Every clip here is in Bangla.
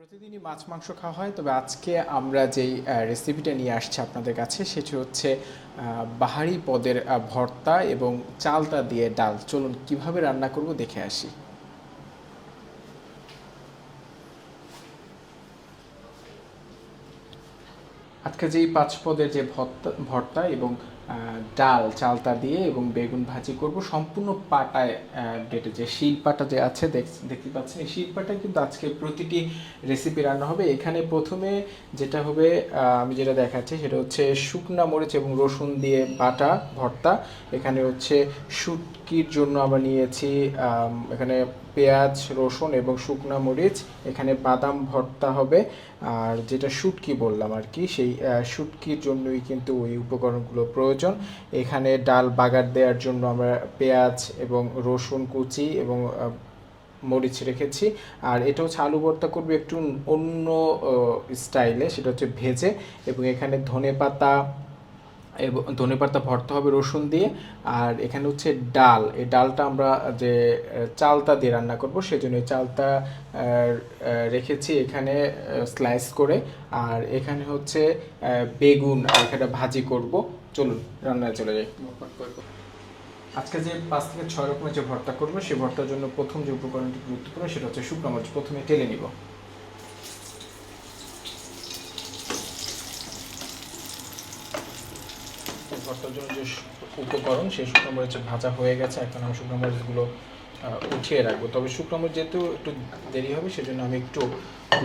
প্রতিদিনই মাছ মাংস খাওয়া হয়, তবে আজকে আমরা যেই রেসিপিটা নিয়ে আসছি আপনাদের কাছে সেটি হচ্ছে বাহারি পদের ভর্তা এবং চালতা দিয়ে ডাল। চলুন কিভাবে রান্না করব দেখে আসি। আজকে যেই পাঁচ পদের যে ভর্তা ভর্তা এবং ডাল চালতা দিয়ে এবং বেগুন ভাজি করব সম্পূর্ণ পাটায় বেটে, যে শিল পাটা যে আছে দেখতে পাচ্ছেন, এই শিল পাটায় কিন্তু আজকে প্রতিটি রেসিপি রান্না হবে। এখানে প্রথমে যেটা হবে, আমি যেটা দেখাচ্ছি সেটা হচ্ছে শুকনা মরিচ এবং রসুন দিয়ে বাটা ভর্তা। এখানে হচ্ছে শুটকির জন্য আমরা নিয়েছি এখানে পেঁয়াজ রসুন এবং শুকনা মরিচ। এখানে বাদাম ভর্তা হবে। আর যেটা শুটকি বললাম আর কি, সেই শুটকির জন্যই কিন্তু ওই উপকরণগুলো প্রয়োজন। এখানে ডাল বাগার দেওয়ার জন্য আমরা পেঁয়াজ এবং রসুন কুচি এবং মরিচ রেখেছি। আর এটা হচ্ছে আলু ভর্তা করবে একটু অন্য স্টাইলে, সেটা হচ্ছে ভেজে। এবং এখানে ধনেপাতা এবং ধনেপাতা ভর্তা হবে রসুন দিয়ে। আর এখানে হচ্ছে ডাল, এই ডালটা আমরা যে চালতা দিয়ে রান্না করব সেজন্য এই চালতা রেখেছি এখানে স্লাইস করে। আর এখানে হচ্ছে বেগুন আর এখানে ভাজি করব। চলুন রান্নায় চলে যাই। আজকে যে 5 থেকে 6 রকমের যে ভর্তা করব সেই ভর্তার জন্য প্রথম যে উপকরণটি গুরুত্বপূর্ণ সেটা হচ্ছে শুকনো মরিচ। প্রথমে টেলে নিব। ভর্তার জন্য যে উপকরণ সেই শুকনো মরিচ ভাজা হয়ে গেছে। এখন আমি শুকনো মরিচগুলো উঠিয়ে রাখবো। তবে শুকনো মরিচ যেহেতু একটু দেরি হবে সেজন্য আমি একটু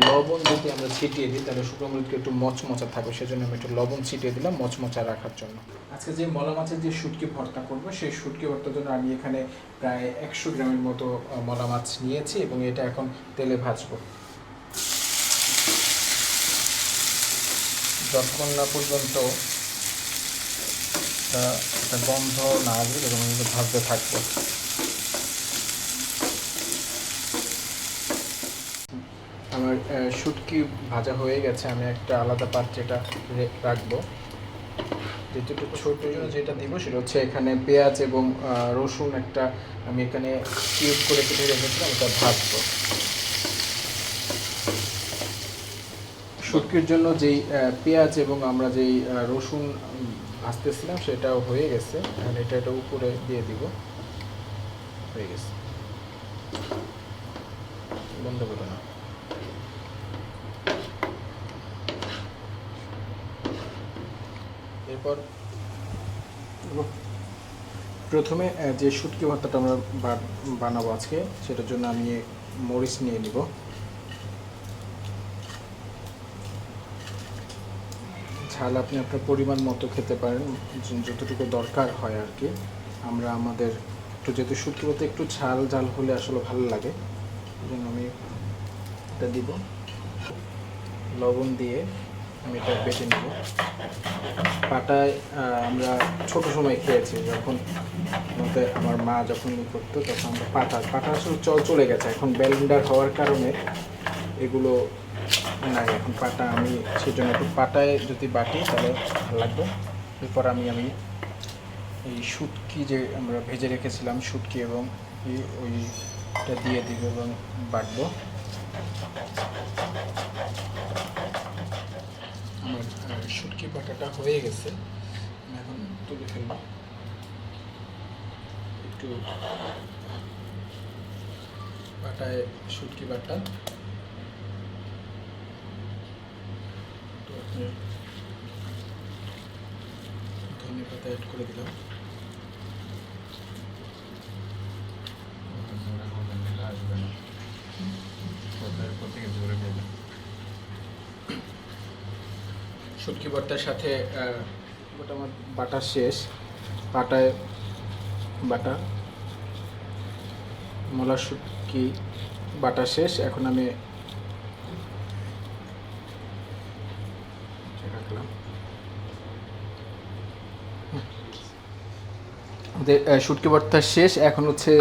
লবণ যদি আমরা ছিটিয়ে দিই তাহলে শুকনো মরিচকে একটু মচমচা থাকবে, সেজন্য আমি একটু লবণ ছিটিয়ে দিলাম মচমচা রাখার জন্য। আজকে যে মলা মাছের যে শুটকি ভর্তা করবো সেই শুটকি ভর্তার জন্য আমি এখানে প্রায় 100 গ্রামের মতো মলা মাছ নিয়েছি এবং এটা এখন তেলে ভাজবো যতক্ষণ না পর্যন্ত একটা গন্ধ না আসবে তখন কিন্তু ভাজতে থাকবো। আমার শুটকি ভাজা হয়ে গেছে, আমি একটা আলাদা পাত্রে এটা রাখবো। যেটুকু ছোট যেটা দিব সেটা হচ্ছে এখানে পেঁয়াজ এবং রসুন একটা আমি এখানে কিউব করে কেটে রেখেছিলাম, এটা ভাজবো। শুটকির জন্য যেই পেঁয়াজ এবং আমরা যেই রসুন ভাজতেছিলাম সেটাও হয়ে গেছে। এখন এটা উপরে দিয়ে দিব। হয়ে গেছে, বন্ধ করো না। এরপর প্রথমে যে শুটকি ভর্তাটা আমরা বানাবো আজকে সেটার জন্য আমি মরিচ নিয়ে নিব। ঝাল আপনি আপনার পরিমাণ মতো খেতে পারেন, যতটুকু দরকার হয় আর কি। আমরা আমাদের একটু যেহেতু শুটকি ভর্তা একটু ঝাল ঝাল হলে আসলে ভালো লাগে, এই জন্য আমি এটা দিব। লবণ দিয়ে আমি এটা বেটে নেব। পাটায় আমরা ছোট সময় খেয়েছি, যখন আমার মা যখন করতো তখন আমরা পাটা আসলে চলে গেছে। এখন ব্লেন্ডার হওয়ার কারণে এগুলো নাই, এখন পাটা আমি সেজন্য একটু পাটায় যদি বাটি তাহলে ভালো লাগবে। এরপর আমি এই শুটকি যে আমরা ভেজে রেখেছিলাম শুটকি এবং ওইটা দিয়ে দিব এবং বাটবো। আমার শুটকি বাটাটা হয়ে গেছে, আমি এখন তুলে ফেলব। একটু বাটায় শুটকি বাটা তো আপনার ধনে পাতা অ্যাড করে দিলাম। শুটকি ভর্তার সাথে ওটা আমার বাটা শেষ। পাটায় বাটা মলা শুটকি বাটা শেষ। এখন আমি রাখলাম। শুটকি ভর্তা শেষ, এখন হচ্ছে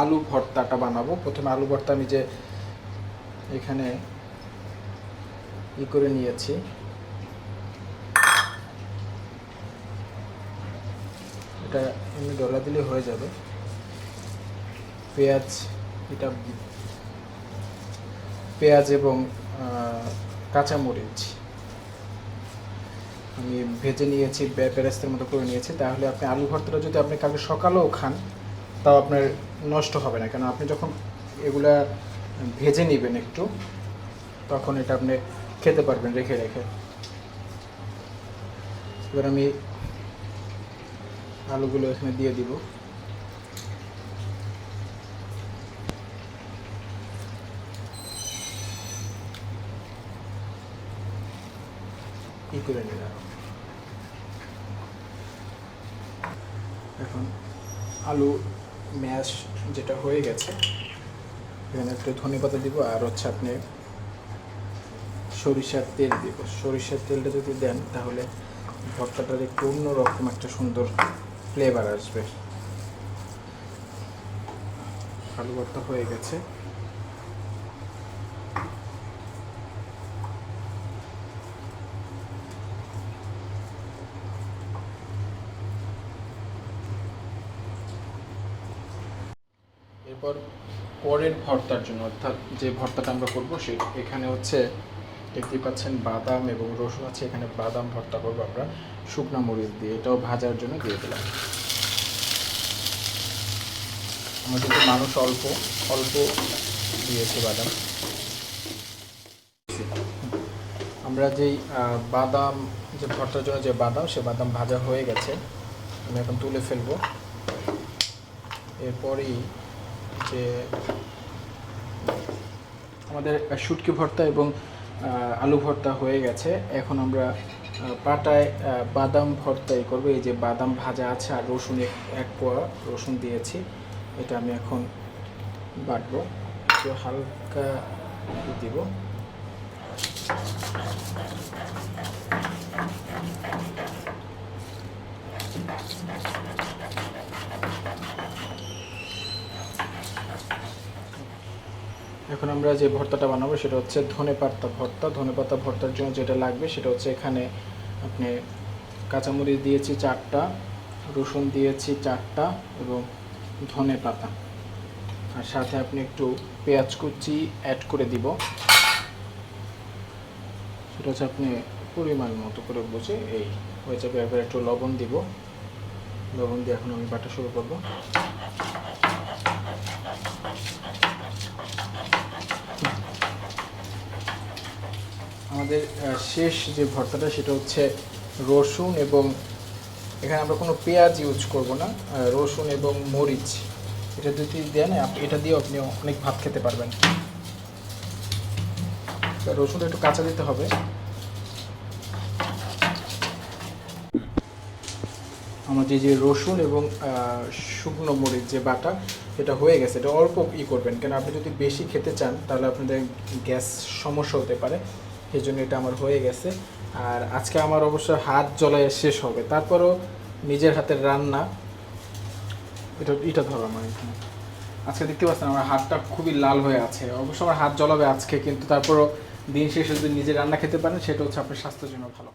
আলু ভর্তাটা বানাবো। প্রথমে আলু ভর্তা আমি যে এখানে করে নিয়েছি, এটা এমনি ডলা দিলে হয়ে যাবে। পেঁয়াজ এবং কাঁচামরিচ আমি ভেজে নিয়েছি, বেরেস্তার মতো করে নিয়েছি। তাহলে আপনি আলু ভর্তাটা যদি আপনি কালকে সকালেও খান তাও আপনার নষ্ট হবে না, কারণ আপনি যখন এগুলা ভেজে নেবেন একটু, তখন এটা আপনি খেতে পারবেন রেখে রেখে। এবার আমি আলুগুলো এখানে দিয়ে দিব। করে নিলাম। এখন আলু ম্যাশ যেটা হয়ে গেছে, এখানে একটু ধনেপাতা দিব, আর হচ্ছে আপনি সরিষার তেল দিব। সরিষার তেলটা যদি দেন তাহলে ভর্তাটার একটু অন্যরকম একটা সুন্দর ফ্লেভার আসবে। আলু ভর্তা হয়ে গেছে। এরপর পরের ভর্তার জন্য, অর্থাৎ যে ভর্তাটা আমরা করবো সে এখানে হচ্ছে দেখতে পাচ্ছেন বাদাম এবং রসুন আছে। এখানে বাদাম ভর্তা করবো আমরা শুকনো মরিচ দিয়ে, এটাও ভাজার জন্য দিয়ে দিলাম। আমাদের তো মানুষ অল্প অল্প দিয়েছে বাদাম। আমরা যেই বাদাম যে ভর্তার জন্য যে বাদাম, সে বাদাম ভাজা হয়ে গেছে, আমি এখন তুলে ফেলবো। এরপরই যে আমাদের শুটকি ভর্তা এবং আলু ভর্তা হয়ে গেছে, এখন আমরা পাটায় বাদাম ভর্তাই করবো। এই যে বাদাম ভাজা আছে আর রসুন এক কোয়া রসুন দিয়েছি, এটা আমি এখন বাটবো। একটু হালকা দিব। এখন আমরা যে ভর্তাটা বানাবো সেটা হচ্ছে ধনেপাতা ভর্তা। ধনেপাতা ভর্তার জন্য যেটা লাগবে সেটা হচ্ছে এখানে আপনি কাঁচামরিচ দিয়েছি 4টা, রসুন দিয়েছি 4টা এবং ধনেপাতা, আর সাথে আপনি একটু পেঁয়াজ কুচি অ্যাড করে দিব। সেটা হচ্ছে আপনি পরিমাণ মতো করে বুঝে এই হয়ে যাবে। এবার একটু লবণ দিব। লবণ দিয়ে এখন আমি বাটা শুরু করবো। আমাদের শেষ যে ভর্তাটা সেটা হচ্ছে রসুন, এবং এখানে আমরা কোনো পেঁয়াজ ইউজ করব না, রসুন এবং মরিচ এটা যদি দেন, এটা দিয়ে আপনি অনেক ভাত খেতে পারবেন। রসুনটা একটু কাঁচা দিতে হবে। আমাদের যে রসুন এবং শুকনো মরিচ যে বাটা, এটা হয়ে গেছে। এটা অল্প করবেন, কেন আপনি যদি বেশি খেতে চান তাহলে আপনাদের গ্যাস সমস্যা হতে পারে, এই জন্য এটা আমার হয়ে গেছে। আর আজকে আমার অবশ্য হাত জ্বলায় শেষ হবে, তারপরও নিজের হাতের রান্না। এটা ধরো আমার এখানে আজকে দেখতে পাচ্ছেন আমার হাতটা খুবই লাল হয়ে আছে। অবশ্য আমার হাত জ্বলাবে আজকে, কিন্তু তারপরও দিন শেষে যদি নিজে রান্না খেতে পারেন সেটা হচ্ছে আপনার স্বাস্থ্যের জন্য ভালো।